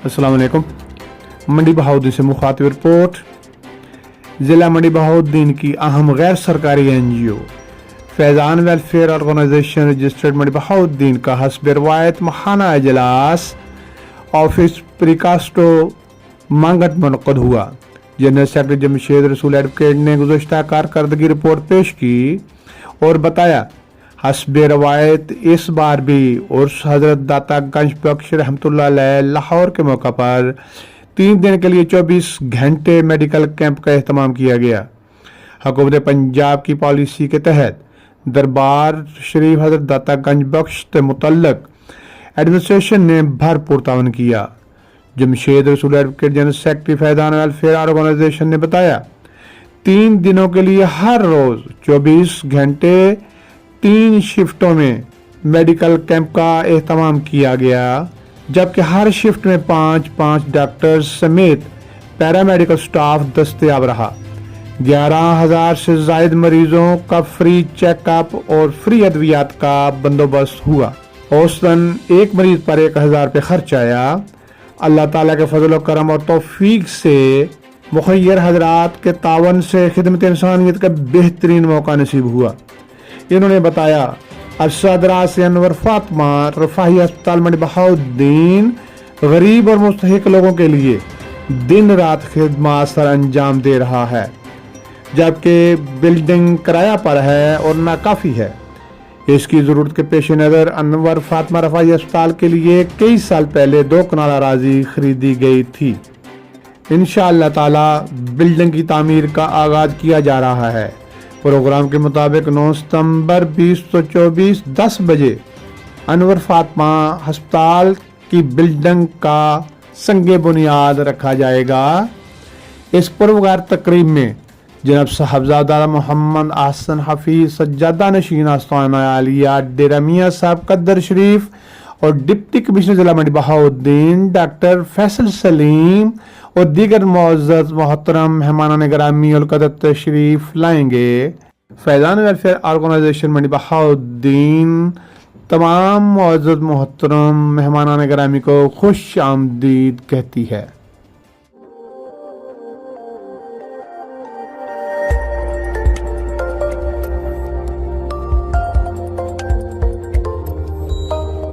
अस्सलाम वालेकुम। मंडी बहाउद्दीन से मुखातिब रिपोर्ट। ज़िला मंडी बहाउद्दीन की अहम गैर सरकारी NGO Faizan welfare organization registered Mandi Bahauddin का हस्ब रवायत माहाना इजलास ऑफिस प्रिकास्टो मांगट मुनक़द हुआ। General secretary Jamshed Rasool advocate ने गुज़श्ता कारकर्दगी रिपोर्ट पेश की और बताया हस्ब रवायत इस बार भी उर्स हजरत दाता गंज बख्श रहमतुल्लाह अलैह लाहौर के मौका पर 3 दिन के लिए 24 घंटे मेडिकल कैंप का एहतमाम किया गया। हुकूमत पंजाब की पॉलिसी के तहत दरबार शरीफ हजरत दाता गंज बख्श से मुतल्लक एडमिनिस्ट्रेशन ने भरपूर तावन किया। Jamshed Rasool advocate general secretary Faizan welfare organisation ने बताया 3 दिनों के लिए हर रोज 24 घंटे 3 शिफ्टों में मेडिकल कैंप का एहतमाम किया गया, जबकि हर शिफ्ट में 5-5 डॉक्टर्स समेत पैरामेडिकल स्टाफ दस्तयाब रहा। 11,000 से जायद मरीजों का फ्री चेकअप और फ्री अद्वियात का बंदोबस्त हुआ। औसतन एक मरीज पर 1,000 रुपये खर्च आया। अल्लाह ताला के फजल और करम और तौफीक से मुखय्यर हजरात के तावन से खिदमत इंसानियत का बेहतरीन मौका नसीब हुआ। इन्होंने बताया अरसा से अनवर फातिमा रफाही अस्पताल मंडी बहाउद्दीन गरीब और मुस्तहिक लोगों के लिए दिन रात खिदमत सर अंजाम दे रहा है, जबकि बिल्डिंग किराया पर है और नाकाफी है। इसकी ज़रूरत के पेश नज़र अनवर फातिमा रफाही अस्पताल के लिए कई साल पहले 2 कनाल अराजी खरीदी गई थी। इंशाअल्लाह ताला बिल्डिंग की तामीर का आगाज किया जा रहा है। प्रोग्राम के मुताबिक 9 सितंबर 2024 10 बजे अनवर फातिमा अस्पताल की बिल्डिंग का संगे बुनियाद रखा जाएगा। इस पुरवगार तकरीब में जनाब साहबजादा मोहम्मद आहसन हफीज सज्जादा नशीन आस्ताना आलिया डेरा मियां साहब कद्दर शरीफ और डिप्टी कमिश्नर जिला मंडी बहाउद्दीन डॉक्टर फैसल सलीम और दीगर मुअज़्ज़ज़ मोहतरम मेहमानान गिरामी और कदर तशरीफ लाएंगे। फैज़ान वेलफेयर ऑर्गेनाइजेशन मंडी बहाउद्दीन तमाम मुअज़्ज़ज़ मोहतरम मेहमानान गिरामी को खुश आमदीद कहती है।